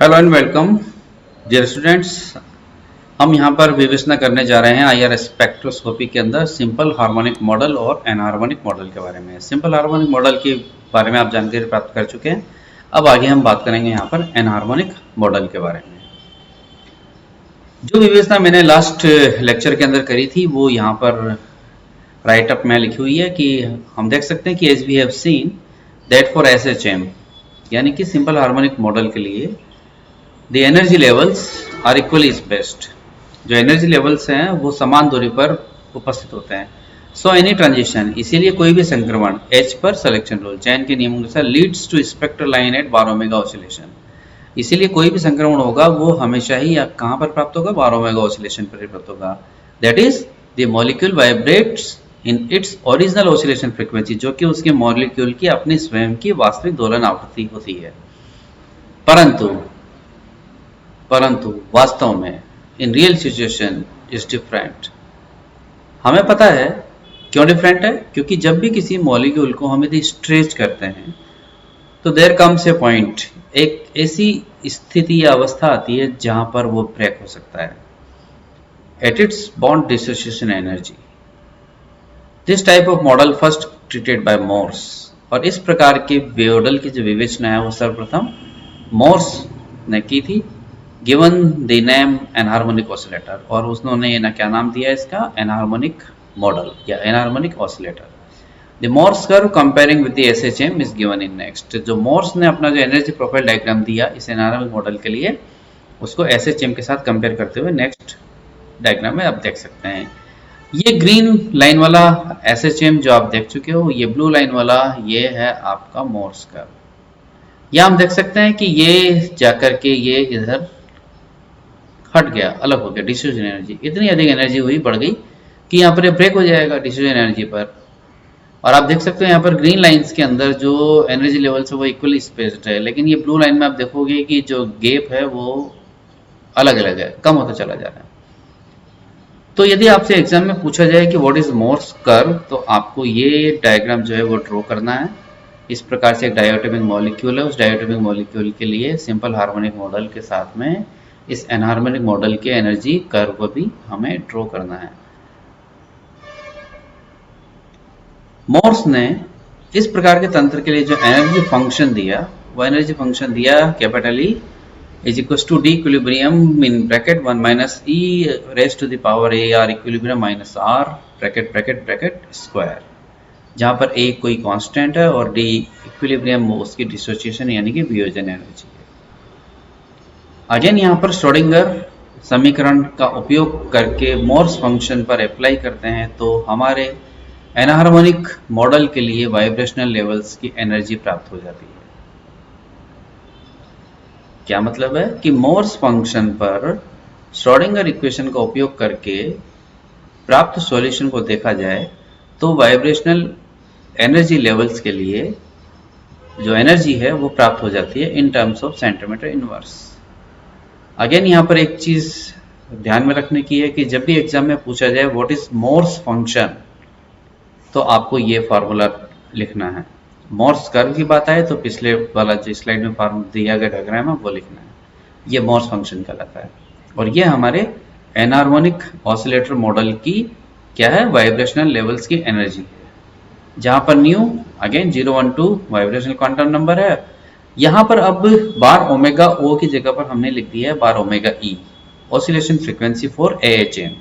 Hello and welcome dear students. हम यहाँ पर विवेचना करने जा रहे हैं आईआर स्पेक्ट्रोस्कोपी के अंदर सिंपल हार्मोनिक मॉडल और एनहार्मोनिक मॉडल के बारे में। सिंपल हार्मोनिक मॉडल के बारे में आप जानकारी प्राप्त कर चुके हैं। अब आगे हम बात करेंगे यहाँ पर एनहार्मोनिक मॉडल के बारे में। जो विवेचना मैंने लास्ट लेक्चर के अंदर करी थी वो यहाँ पर राइट अप में लिखी हुई है कि हम देख सकते हैं कि as we have seen that for SHM यानी कि सिंपल हार्मोनिक मॉडल के लिए the energy levels are equally spaced. जो एनर्जी लेवल्स हैं वो समान दूरी पर उपस्थित होते हैं। सो एनी ट्रांजिशन, इसीलिए कोई भी संक्रमण एच पर सिलेक्शन रूल चयन के नियमों के साथ leads to spectral line at bar omega oscillation. इसीलिए कोई भी संक्रमण होगा वो हमेशा ही कहाँ पर प्राप्त होगा, बार ओमेगा ऑसिलेशन पर प्राप्त होगा। That is the molecule vibrates in its original oscillation frequency, जो कि उसके मॉलिक्यूल की अपनी स्वयं की वास्तविक दोलन आवृत्ति होती है। परंतु वास्तव में in real situation is different. हमें पता है क्यों डिफरेंट है, क्योंकि जब भी किसी मॉलिक्यूल को हम यदि स्ट्रेच करते हैं तो देयर कम्स ए पॉइंट, एक ऐसी स्थिति या अवस्था आती है जहां पर वो ब्रेक हो सकता है at its bond dissociation energy. This type of model first treated by Morse, और इस प्रकार के मॉडल की जो विवेचना है वो सर्वप्रथम मोर्स ने की थी, given the name anharmonic oscillator, और उन्होंने ना क्या नाम दिया इसका, एनहार्मोनिक मॉडल या anharmonic oscillator. The Morse curve comparing with the SHM is given in next. जो मोर्स ने अपना जो एनर्जी प्रोफाइल डायग्राम दिया इस एनहार्मोनिक मॉडल के लिए, उसको एसएचएम के साथ कंपेयर करते हुए नेक्स्ट डायग्राम में आप देख सकते हैं। ये ग्रीन लाइन वाला एसएचएम जो आप देख चुके हो, ये ब्लू लाइन वाला ये है आपका मोर्स कर्व। या हम देख सकते हैं कि ये जाकर के ये इधर हट गया, अलग हो गया, डिफ्यूजन एनर्जी इतनी अधिक एनर्जी हुई, बढ़ गई कि यहाँ पर ब्रेक हो जाएगा डिफ्यूजन एनर्जी पर। और आप देख सकते हो यहाँ पर ग्रीन लाइंस के अंदर जो एनर्जी लेवल है वो इक्वली स्पेस्ड है, लेकिन ये ब्लू लाइन में आप देखोगे कि जो गैप है वो अलग अलग है, कम होता चला जा रहा है। तो यदि आपसे एग्जाम में पूछा जाए कि व्हाट इज मोर्स कर्व, तो आपको ये डायग्राम जो है वो ड्रॉ करना है। इस प्रकार से एक डायोटोमिक मॉलिक्यूल है, उस डायोटोमिक मॉलिक्यूल के लिए सिंपल हार्मोनिक मॉडल के साथ में इस एनहार्मोनिक मॉडल के एनर्जी कर्व को भी हमें ड्रॉ करना है। मोर्स ने इस प्रकार के तंत्र के लिए जो एनर्जी फंक्शन दिया, वो एनर्जी फंक्शन दिया capital E is equal to D equilibrium in bracket 1 minus e raise to the power a r equilibrium minus r bracket bracket bracket square, जहां पर ए कोई कांस्टेंट है और डी इक्विलिब्रियम उसकी dissociation यानी कि वियोजन एनर्जी है। अगेन यहाँ पर श्रोडिंगर समीकरण का उपयोग करके मोर्स फंक्शन पर अप्लाई करते हैं तो हमारे एनहार्मोनिक मॉडल के लिए वाइब्रेशनल लेवल्स की एनर्जी प्राप्त हो जाती है। क्या मतलब है कि मोर्स फंक्शन पर श्रोडिंगर इक्वेशन का उपयोग करके प्राप्त सॉल्यूशन को देखा जाए तो वाइब्रेशनल एनर्जी लेवल्स के लिए जो एनर्जी है वो प्राप्त हो जाती है in terms of centimetre inverse. Again यहाँ पर एक चीज ध्यान में रखने की है कि जब भी एग्जाम में पूछा जाए व्हाट इज मोर्स फंक्शन, तो आपको ये फार्मूला लिखना है। मोर्स कर्व की बात आए तो पिछले वाला जो स्लाइड में फार्मूला दिया गया डायग्राम है वो लिखना है, ये मोर्स फंक्शन कहलाता है। और ये हमारे एनहार्मोनिक ऑसिलेटर मॉडल की क्या है, वाइब्रेशनल लेवल्स की एनर्जी है, जहां पर new again 012 vibrational quantum number है। यहाँ पर अब बार ओमेगा ओ की जगह पर हमने लिख दिया है bar omega E, oscillation frequency for AHM.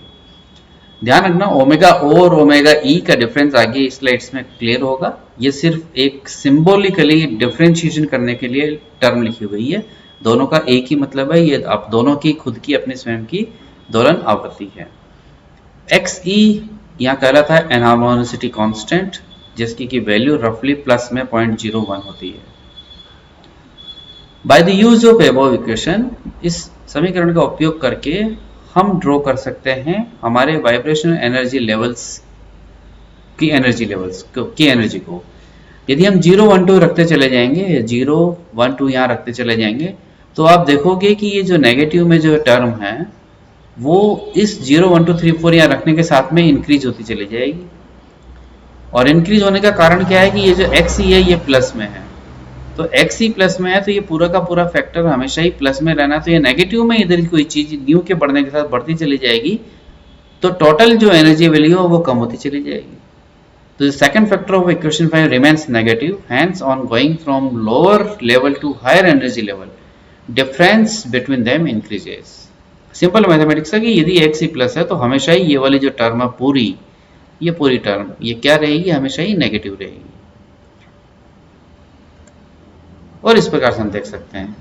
ध्यान रखना ओमेगा ओ और ओमेगा ई का डिफरेंस आगे स्लाइड्स में क्लियर होगा। ये सिर्फ एक सिंबॉलिकली डिफरेंशिएशन करने के लिए टर्म लिखी हुई है, दोनों का एक ही मतलब है, ये आप दोनों की खुद की अपनी स्वयं की दोलन आवृत्ति है। एक्स ई यहाँ कहलाता है एनहार्मोनिसिटी कांस्टेंट, जिसकी की वैल्यू रफली प्लस में 0.01 होती है। By the use of above equation, इस समीकरण का उपयोग करके हम ड्रॉ कर सकते हैं हमारे वाइब्रेशनल एनर्जी लेवल्स की एनर्जी को। यदि हम 0 1 2 रखते चले जाएंगे, 0 1 2 यहाँ रखते चले जाएंगे, तो आप देखोगे कि ये जो नेगेटिव में जो टर्म है वो इस 0 1 2 3 4 यहाँ रखने के साथ में इंक्रीज होती चली जाएगी। और इंक्रीज होने का कारण क्या है कि ये जो एक्स है ये प्लस में है, तो एक्स ई प्लस में है तो ये पूरा का पूरा फैक्टर हमेशा ही प्लस में रहना, तो ये नेगेटिव में इधर कोई चीज न्यू के बढ़ने के साथ बढ़ती चली जाएगी, तो टोटल जो एनर्जी वैल्यू है वो कम होती चली जाएगी। तो the second factor of equation 5 remains negative, hence on going from lower level to higher energy level, difference between them increases. Simple mathematics है कि यदि x ही प्लस है तो हमेशा ही ये वाली जो टर्म है पूरी, ये पूरी टर्म ये क्या रहेगी, हमेशा ही नेगेटिव रहेगी। और इस प्रकार से हम देख सकते हैं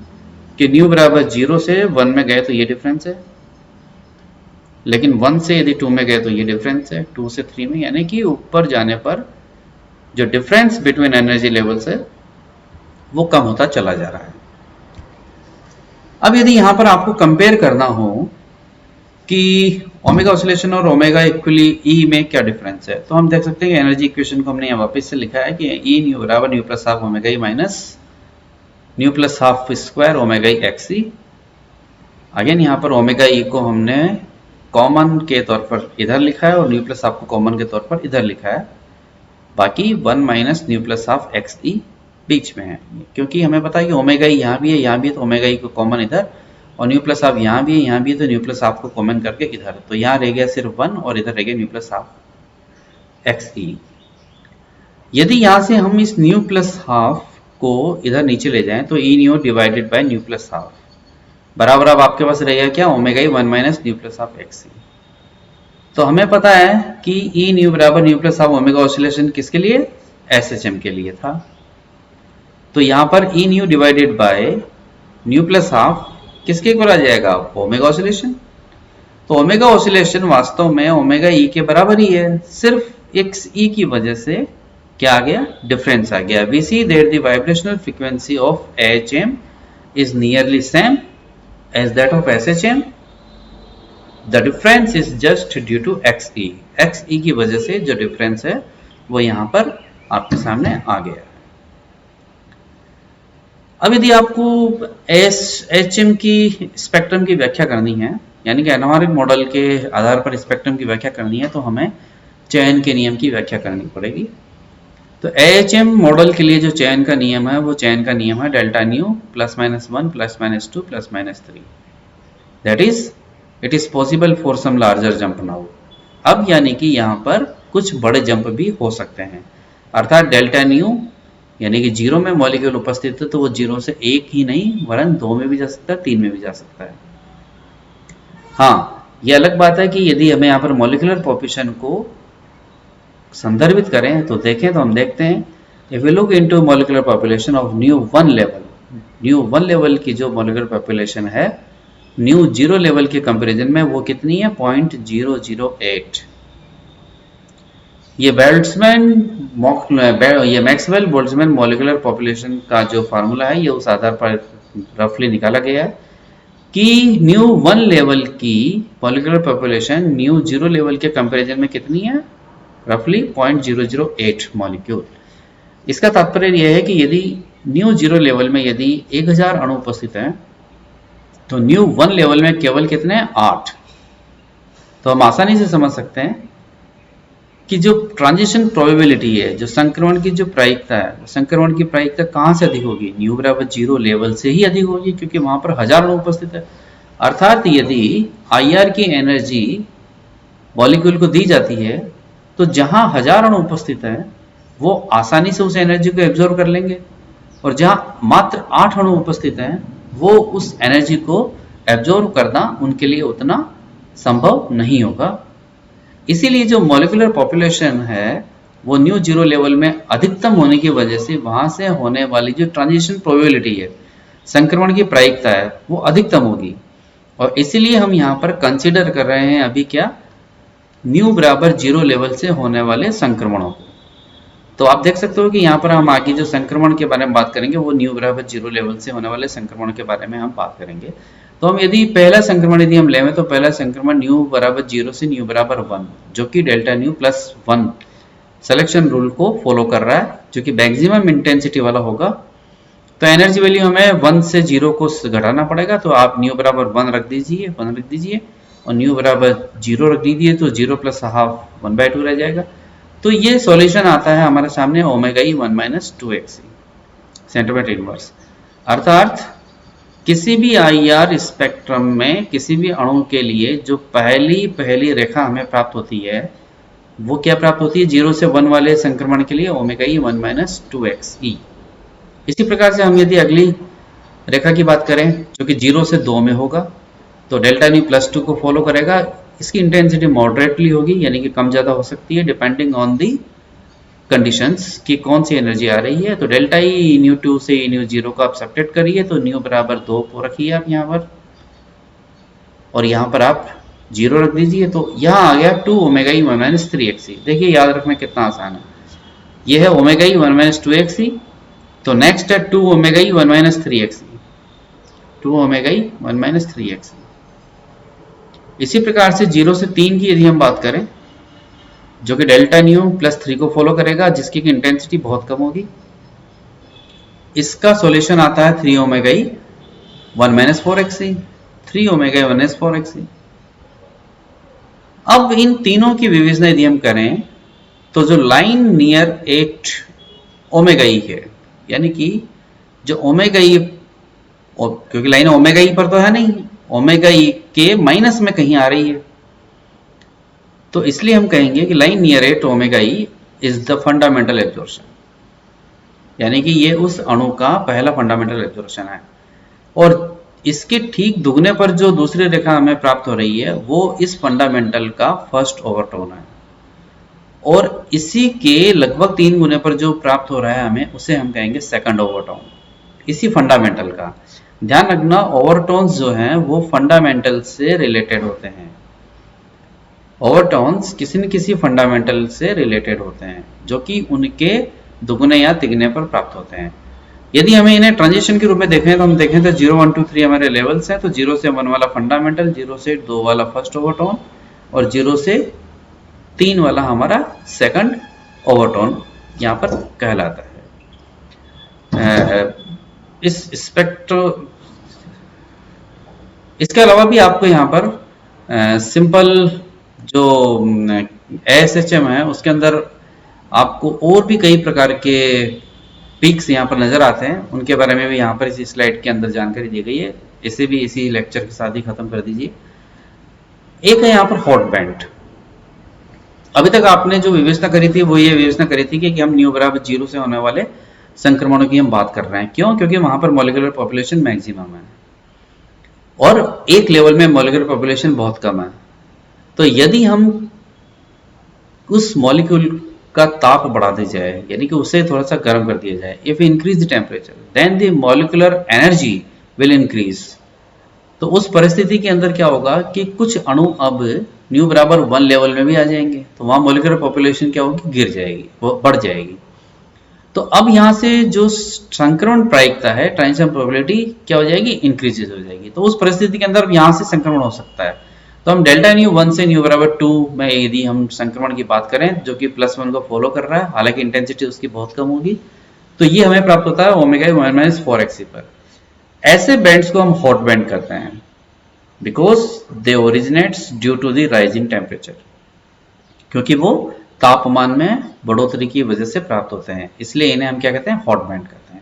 कि न्यू बराबर 0 से 1 में गए तो ये डिफरेंस है, लेकिन 1 से यदि 2 में गए तो ये डिफरेंस है, 2 से 3 में, यानी कि ऊपर जाने पर जो डिफरेंस बिटवीन एनर्जी लेवल्स है वो कम होता चला जा रहा है। अब यदि यहां पर आपको कंपेयर करना हो कि ओमेगा ऑसिलेशन और ओमेगा इक्वली ई में क्या डिफरेंस है, तो हम देख सकते हैं कि एनर्जी इक्वेशन को हमने यहाँ वापस से लिखा है कि ई न्यू बराबर nu plus half omega E minus nu plus half square omega E x E. Again यहाँ पर ओमेगा ई को हमने कॉमन के तौर पर इधर लिखा है और न्यू प्लस हाफ को कॉमन के तौर पर इधर लिखा है, बाकी 1 minus nu plus half x E बीच में है, क्योंकि हमें पता है कि ओमेगा ई यहाँ भी है, यहाँ भी है, तो ओमेगा ई को कॉमन इधर, और न्यू प्लस हाफ यहाँ भी है, यहाँ भी है, तो न्यू प्लस हाफ को कॉमन करके इधर, तो यहाँ रह गया सिर्फ 1 और इधर रह गया न्यू प्लस हाफ एक्स ई। यदि यहाँ से हम इस न्यू प्लस हाफ को इधर नीचे ले जाएं तो E nu divided by nu plus half बराबर अब आपके पास रहेगा क्या, omega E 1 minus nu plus half x E. तो हमें पता है कि ई न्यू बराबर nu plus half omega oscillation किसके लिए, एसएचएम के लिए था। तो यहाँ पर E nu divided by nu plus half किसके इक्वल आ जाएगा, ओमेगा ऑसिलेशन। तो ओमेगा ऑसिलेशन वास्तव में ओमेगा ई के बराबर ही है, सिर्फ एक्स ई की वजह से क्या आ गया, डिफरेंस आ गया। We see that the vibrational frequency of AHM is nearly same as that of SHM, the difference is just due to x E. X E की वजह से जो डिफरेंस है वो यहां पर आपके सामने आ गया। अब यदि आपको एएचएम की स्पेक्ट्रम की व्याख्या करनी है, यानी कि एनोहारिक मॉडल के आधार पर स्पेक्ट्रम की व्याख्या करनी है, तो हमें चयन के नियम की व्याख्या करनी पड़ेगी। तो एएचएम मॉडल के लिए जो चयन का नियम है वो चयन का नियम है delta nu plus minus 1 plus minus 2 plus minus 3, that is it is possible for some larger jump now. अब यानी कि यहाँ पर कुछ बड़े जंप भी हो सकते हैं, अर्थात डेल्टा न्यू यानी कि 0 में मॉलिक्यूल उपस्थित है तो वो 0 से 1 ही नहीं वरन 2 में भी जा सकता है, 3 में भी जा सकता है। हाँ, ये अलग बात है कि यदि हमें यहाँ पर मॉलिक्यूलर पॉपुलेशन को संदर्भित करें तो देखें तो हम देखते हैं if we look into molecular population of nu 1 level, nu 1 level की जो मॉलिक्यूलर पॉपुलेशन है न्यू 0 लेवल के कंपैरिजन में वो कितनी है, 0.008। ये ये मैक्सवेल बोल्ट्जमैन मॉलिक्यूलर पॉपुलेशन का जो फार्मूला है ये उस आधार पर रफली निकाला गया है कि न्यू 1 लेवल की मॉलिक्यूलर पॉपुलेशन न्यू 0 लेवल के कंपैरिजन में कितनी है, रफली 0.008 मॉलिक्यूल। इसका तात्पर्य यह है कि यदि न्यू 0 लेवल में यदि 1000 अणु उपस्थित हैं तो न्यू 1 लेवल में केवल कितने, 8। तो हम आसानी से समझ सकते हैं कि जो ट्रांजिशन प्रोबेबिलिटी है, जो संक्रमण की जो प्रायिकता है, संक्रमण की प्रायिकता कहाँ से अधिक होगी, न्यू बराबर 0 लेवल से ही अधिक होगी, क्योंकि वहां पर 1000 अणु उपस्थित है। अर्थात यदि आईआर की एनर्जी मॉलिक्यूल को दी जाती है तो जहां 1000 अणु उपस्थित है वो आसानी से उस एनर्जी को एब्जॉर्ब कर लेंगे, और जहां मात्र 8 अणु उपस्थित हैं वो उस एनर्जी को एब्जॉर्ब करना उनके लिए उतना संभव नहीं होगा। इसीलिए जो मॉलिक्यूलर पॉपुलेशन है वो न्यू 0 लेवल में अधिकतम होने की वजह से वहां से होने वाली जो ट्रांजिशन प्रोबेबिलिटी है, संक्रमण की प्रायिकता है, वो अधिकतम होगी। और इसीलिए हम यहाँ पर कंसीडर कर रहे हैं अभी क्या, न्यू बराबर 0 लेवल से होने वाले संक्रमणों को। तो आप देख सकते हो कि यहाँ पर हम आगे जो संक्रमण के बारे में बात करेंगे वो न्यू बराबर 0 लेवल से होने वाले संक्रमण के बारे में हम बात करेंगे। तो हम यदि पहला संक्रमण यदि हम लें तो पहला संक्रमण न्यू बराबर 0 से न्यू बराबर 1 जो कि delta nu plus 1 selection rule को फॉलो कर रहा है, जो कि मैक्सिमम इंटेंसिटी वाला होगा। तो एनर्जी वैल्यू हमें 1 से 0 को घटाना पड़ेगा, तो आप न्यू बराबर 1 रख दीजिए, 1 रख दीजिए, और न्यू बराबर 0 रख दीजिए, तो 0 प्लस हाफ 1/2 रह जाएगा। तो ये सॉल्यूशन आता है हमारे सामने omega E 1 minus 2 x. Centimetre inverse. अर्थात किसी भी IR स्पेक्ट्रम में किसी भी अणु के लिए जो पहली रेखा हमें प्राप्त होती है वो क्या प्राप्त होती है? 0 से 1 वाले संक्रमण के लिए ओमेगा ई 1 माइनस 2xe। इसी प्रकार से हम यदि अगली रेखा की बात करें जो कि 0 से 2 में होगा तो डेल्टा न्यू प्लस 2 को फॉलो करेगा। इसकी इंटेंसिटी मॉडरेटली होगी, यानी कि कम ज़्यादा हो सकती है डिपेंडिंग ऑन दी कंडीशंस कि कौन सी एनर्जी आ रही है। तो डेल्टा ई न्यू 2 से ई न्यू 0 को आप सब्ट्रैक्ट करिए तो न्यू बराबर 2 को रखिए आप यहाँ पर, और यहाँ पर आप 0 रख दीजिए। तो यहाँ आ गया 2 ओमेगा ई 1 माइनस 3xe। देखिए याद रखना कितना आसान है। ये है ओमेगा ई 1 माइनस 2xe। तो नेक्स्ट है 2 omega E 1 minus 3xe, 2 omega E 1 minus 3xe। इसी प्रकार से 0 से 3 की यदि हम बात करें जो कि डेल्टा न्यू प्लस 3 को फॉलो करेगा, जिसकी की इंटेंसिटी बहुत कम होगी। इसका सॉल्यूशन आता है 3 omega E 1 minus 4xe, 3 omega E 1 minus 4xe। अब इन तीनों की विवेचना यदि हम करें तो जो लाइन नियर 8 ओमेगा ई है, यानी कि जो ओमेगा ई, क्योंकि लाइन ओमेगा ई पर तो है नहीं, ओमेगा ई के माइनस में कहीं आ रही है, तो इसलिए हम कहेंगे कि line near 8 omega E is the fundamental absorption, यानी कि ये उस अणु का पहला फंडामेंटल एब्जॉर्प्शन है। और इसके ठीक दुगने पर जो दूसरी रेखा हमें प्राप्त हो रही है वो इस फंडामेंटल का फर्स्ट ओवरटोन है, और इसी के लगभग 3 गुने पर जो प्राप्त हो रहा है हमें उसे हम कहेंगे सेकंड ओवरटोन, इसी फंडामेंटल का। ध्यान रखना ओवरटोन्स जो हैं वो फंडामेंटल से रिलेटेड होते हैं। ओवरटोन्स किसी न किसी फंडामेंटल से रिलेटेड होते हैं जो कि उनके दुगने या तिगने पर प्राप्त होते हैं। यदि हमें इन्हें ट्रांजिशन के रूप में देखें तो हम देखें तो 0 1 2 3 हमारे लेवल्स हैं। तो 0 से 1 वाला फंडामेंटल, 0 से 2 वाला फर्स्ट ओवरटोन और 0 से 3 वाला हमारा सेकंड ओवरटोन यहाँ पर कहलाता है। इस स्पेक्ट्रो इसके अलावा भी आपको यहाँ पर सिंपल जो ASHM है उसके अंदर आपको और भी कई प्रकार के पीक्स यहाँ पर नजर आते हैं, उनके बारे में भी यहाँ पर इसी स्लाइड के अंदर जानकारी दी गई है। इसे भी इसी लेक्चर के साथ ही खत्म कर दीजिए। एक है यहाँ पर हॉट बैंड। अभी तक आपने जो विवेचना करी थी वो ये विवेचना करी थी कि हम न्यू बराबर 0 से होने वाले संक्रमणों की हम बात कर रहे हैं। क्यों? क्योंकि वहां पर मॉलिक्यूलर पॉपुलेशन मैक्सिमम है और एक लेवल में मॉलिक्यूलर पॉपुलेशन बहुत कम है। तो यदि हम उस मॉलिक्यूल का ताप बढ़ा दिया जाए, यानी कि उसे थोड़ा सा गर्म कर दिया जाए, if increase the temperature then the molecular energy will increase. तो उस परिस्थिति के अंदर क्या होगा कि कुछ अणु अब न्यू बराबर 1 लेवल में भी आ जाएंगे, तो वहां मॉलिक्यूलर पॉपुलेशन क्या होगी? गिर जाएगी, वो बढ़ जाएगी। तो अब यहाँ से जो संक्रमण प्रायिकता है, ट्रांजिशन प्रोबेबिलिटी क्या हो जाएगी? इंक्रीजेज हो जाएगी। तो उस परिस्थिति के अंदर यहाँ से संक्रमण हो सकता है। तो हम डेल्टा न्यू 1 से न्यू बराबर 2 में यदि हम संक्रमण की बात करें जो कि +1 को फॉलो कर रहा है, हालांकि इंटेंसिटी उसकी बहुत कम होगी, तो ये हमें प्राप्त होता है ओमेगा 1 माइनस 4xe पर। ऐसे बैंड्स को हम हॉट बैंड कहते हैं because they originates due to the rising temperature, क्योंकि वो तापमान में बढ़ोतरी की वजह से प्राप्त होते हैं, इसलिए इन्हें हम क्या कहते हैं? हॉट बैंड कहते हैं।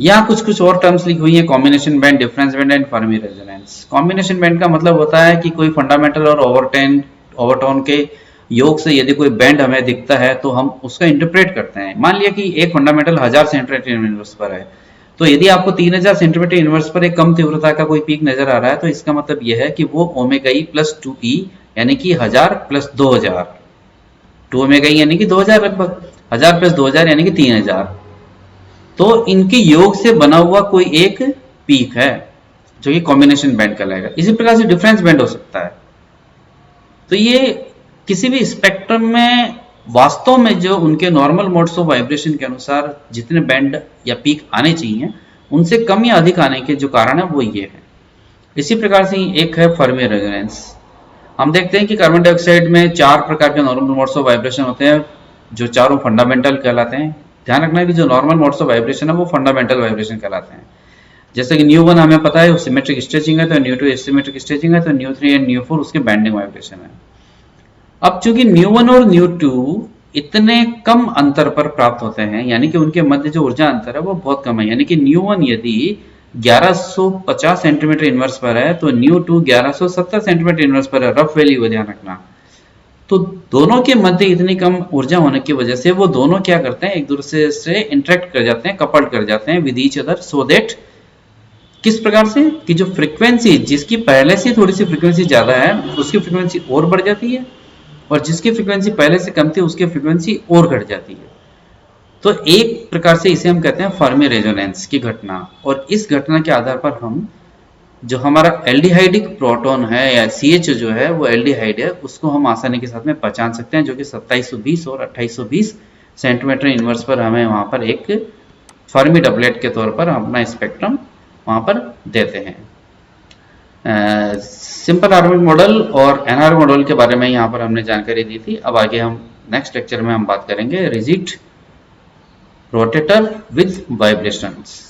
यहाँ कुछ और टर्म्स लिखी हुई है, combination band, difference band and Fermi resonance. Combination band का मतलब होता है कि कोई फंडामेंटल और ओवरटोन के योग से यदि कोई बैंड हमें दिखता है तो हम उसका इंटरप्रेट करते हैं। मान लिया कि एक फंडामेंटल 1000 सेंटीमीटर इनवर्स पर है, तो यदि आपको 3000 सेंटीमीटर इनवर्स पर एक कम तीव्रता का कोई पीक नजर आ रहा है तो इसका मतलब यह है कि वो ओमेगा ई प्लस 2e यानी कि 1000 प्लस 2000, 2 ओमेगा ई यानी कि 2000, लगभग 1000 प्लस 2000 यानी कि 3000, तो इनके योग से बना हुआ कोई एक पीक है जो कि कॉम्बिनेशन बैंड कहलाएगा। इसी प्रकार से डिफरेंस बैंड हो सकता है। तो ये किसी भी स्पेक्ट्रम में वास्तव में जो उनके नॉर्मल मोड्स ऑफ वाइब्रेशन के अनुसार जितने बैंड या पीक आने चाहिए उनसे कम या अधिक आने के जो कारण है वो ये है। इसी प्रकार से एक है फर्मी रेजोनेंस। हम देखते हैं कि कार्बन डाइऑक्साइड में 4 प्रकार के नॉर्मल मोड्स ऑफ वाइब्रेशन होते हैं जो चारों फंडामेंटल कहलाते हैं। ध्यान रखना है कि जो नॉर्मल मोड्स ऑफ वाइब्रेशन है वो फंडामेंटल वाइब्रेशन कहलाते हैं। जैसे कि न्यू 1 हमें पता है सिमेट्रिक स्ट्रेचिंग है, तो न्यू 2 एसिमेट्रिक स्ट्रेचिंग है, तो न्यू 3 एंड न्यू 4 उसके बैंडिंग वाइब्रेशन है। अब चूंकि न्यू 1 और न्यू 2 इतने कम अंतर पर प्राप्त होते हैं, यानी कि उनके मध्य जो ऊर्जा अंतर है वो बहुत कम है। यानी कि न्यू1 यदि 1150 सेंटीमीटर इनवर्स पर है तो न्यू2 1170 सेंटीमीटर इनवर्स पर है। रफ वैल्यू को ध्यान रखना। तो दोनों के मध्य इतनी कम ऊर्जा होने की वजह से वो दोनों क्या करते हैं, एक दूसरे से इंटरेक्ट कर जाते हैं, कपल्ड कर जाते हैं with each other, so that किस प्रकार से कि जो फ्रीक्वेंसी जिसकी पहले से थोड़ी सी फ्रीक्वेंसी ज्यादा है उसकी फ्रीक्वेंसी और बढ़ जाती है, और जिसकी फ्रीक्वेंसी पहले से कम थी उसकी फ्रीक्वेंसी और घट जाती है। तो एक प्रकार से इसे हम कहते हैं फर्मी रेजोनेंस की घटना। और इस घटना के आधार पर हम जो हमारा एल्डिहाइडिक प्रोटॉन है या CH जो है वो एल्डिहाइड है, उसको हम आसानी के साथ में पहचान सकते हैं, जो कि 2720 और 2820 सेंटीमीटर इनवर्स पर हमें वहां पर एक फर्मी डबलेट के तौर पर अपना स्पेक्ट्रम वहां पर देते हैं। सिंपल हार्मोनिक मॉडल और एनआर मॉडल के बारे में यहाँ पर हमने जानकारी दी थी। अब आगे हम नेक्स्ट लेक्चर में हम बात करेंगे रिजिड रोटेटर विद वाइब्रेशंस।